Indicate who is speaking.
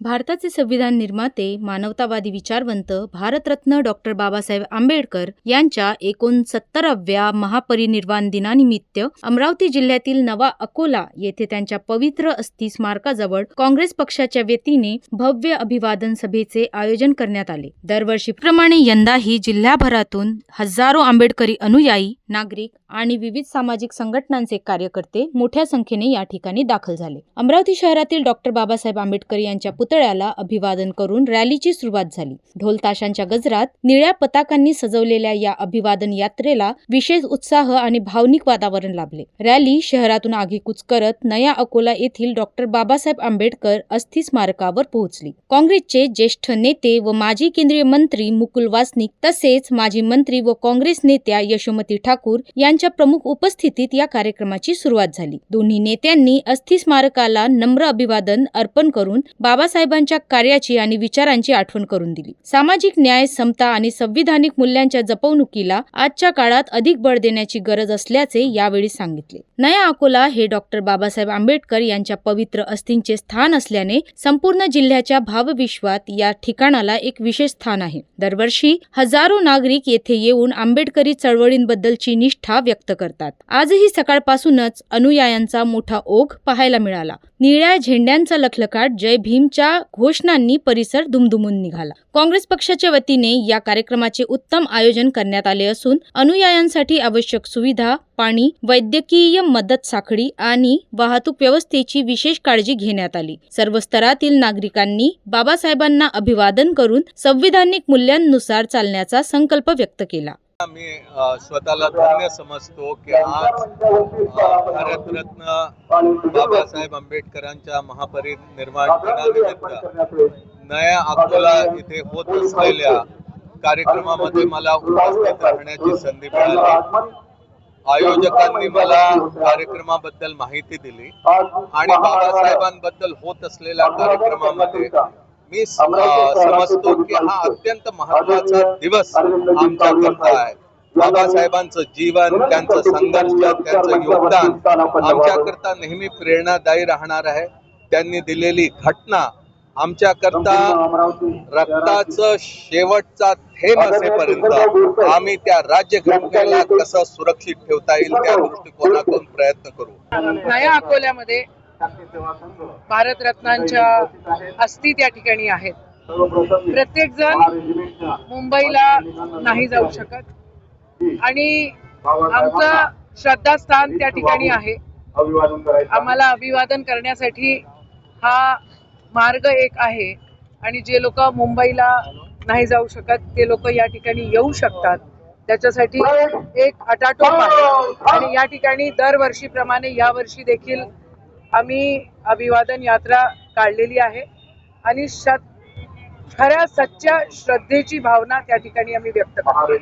Speaker 1: भारताचे संविधान निर्माते, मानवतावादी विचारवंत, भारतरत्न डॉक्टर बाबासाहेब आंबेडकर यांच्या 69व्या महापरिनिर्वाण दिनानिमित्त अमरावती जिल्ह्यातील नवा अकोला येथे त्यांच्या पवित्र अस्थी स्मारकाजवळ काँग्रेस पक्षाच्या वतीने भव्य अभिवादन सभेचे आयोजन करण्यात आले। दरवर्षीप्रमाणे यंदाही जिल्ह्याभरातून हजारो आंबेडकरी अनुयायी, नागरिक आणि विविध सामाजिक संघटनांचे कार्यकर्ते मोठ्या संख्येने या ठिकाणी दाखल झाले। अमरावती शहरातील डॉक्टर बाबासाहेब आंबेडकर यांच्या पुतळ्याला अभिवादन करून रॅलीची सुरुवात झाली। ढोल ताशांच्या गजरात निळ्या पताकांनी सजवलेल्या या अभिवादन यात्रेला विशेष उत्साह आणि भावनिक वातावरण लाभले। रॅली शहरातून आगेकूच करत नया अकोला येथील डॉक्टर बाबासाहेब आंबेडकर अस्थी स्मारकावर पोहोचली। काँग्रेसचे ज्येष्ठ नेते व माजी केंद्रीय मंत्री मुकुल वासनिक तसेच माजी मंत्री व काँग्रेस नेत्या यशोमती ठाकूर यांच्या प्रमुख उपस्थितीत या कार्यक्रमाची सुरुवात झाली। दोन्ही नेत्यांनी अस्थी स्मारकाला नम्र अभिवादन अर्पण करून बाबासाहेबांच्या कार्याची आणि विचारांची आठवण करून दिली। सामाजिक न्याय, समता आणि संविधानिक मूल्यांच्या जपवणुकीला आजच्या काळात अधिक बळ देण्याची गरज असल्याचे यावेळी सांगितले। नया अकोला हे डॉक्टर बाबासाहेब आंबेडकर यांच्या पवित्र अस्थींचे स्थान असल्याने संपूर्ण जिल्ह्याच्या भावविश्वात या ठिकाणाला एक विशेष स्थान आहे। दरवर्षी हजारो नागरिक येथे येऊन आंबेडकरी चळवळींबद्दलची निष्ठा व्यक्त करतात। आजही सकाळपासूनच अनुयायांचा मोठा ओघ पाहायला मिळाला। निळ्या झेंड्यांचा लखलखाट, जय भीमच्या घोषणांनी परिसर दुमदुमून निघाला। काँग्रेस पक्षाच्या वतीने या कार्यक्रमाचे उत्तम आयोजन करण्यात आले असून अनुयायांसाठी आवश्यक सुविधा, पाणी, वैद्यकीय मदत साखळी आणि वाहतूक व्यवस्थेची विशेष काळजी घेण्यात आली। सर्व स्तरातील नागरिकांनी बाबासाहेबांना अभिवादन करून संविधानिक मूल्यांनुसार चालण्याचा संकल्प व्यक्त केला।
Speaker 2: मी स्वतःला धन्य समजतो की आज भारतरत्न बाबासाहेब आंबेडकरांच्या महापरिनिर्वाण दिनानिमित्त नया अकोला येथे होत असलेल्या कार्यक्रमामध्ये मला उपस्थित राहण्याची संधी मिळाली। आयोजकांनी मला कार्यक्रमाबद्दल माहिती दिली आणि बाबासाहेबांबद्दल होत असलेल्या कार्यक्रमामध्ये मी समजतो की हा अत्यंत महत्त्वाचा दिवस आमच्याकरता आहे। बाबासाहेबांचं जीवन, त्यांचं संघर्ष, त्यांचं योगदान आमच्याकरता नेहमी प्रेरणादायी राहणार आहे। त्यांनी दिलेली घटना आमच्याकरता रक्ताचं शेवटचा थेंब असेपर्यंत आम्ही त्या राज्यघटनेला कसं सुरक्षित ठेवता येईल त्या दृष्टिकोनातून प्रयत्न करू।
Speaker 3: नया अकोल्यामध्ये भारतरत्नांच्या अस्थी त्या ठिकाणी आहेत। प्रत्येक जण मुंबईला नाही जाऊ शकत आणि आमचं श्रद्धास्थान त्या ठिकाणी आहे। आम्हाला अभिवादन करण्यासाठी हा मार्ग एक आहे आणि जे लोक मुंबईला नाही जाऊ शकत ते लोक या ठिकाणी येऊ शकतात। त्याच्यासाठी एक अटाटोप आहे आणि या ठिकाणी दरवर्षीप्रमाणे यावर्षी देखील आम्ही अभिवादन यात्रा काढलेली आहे आणि खऱ्या सच्च्या श्रद्धेची भावना त्या ठिकाणी आम्ही व्यक्त करतो।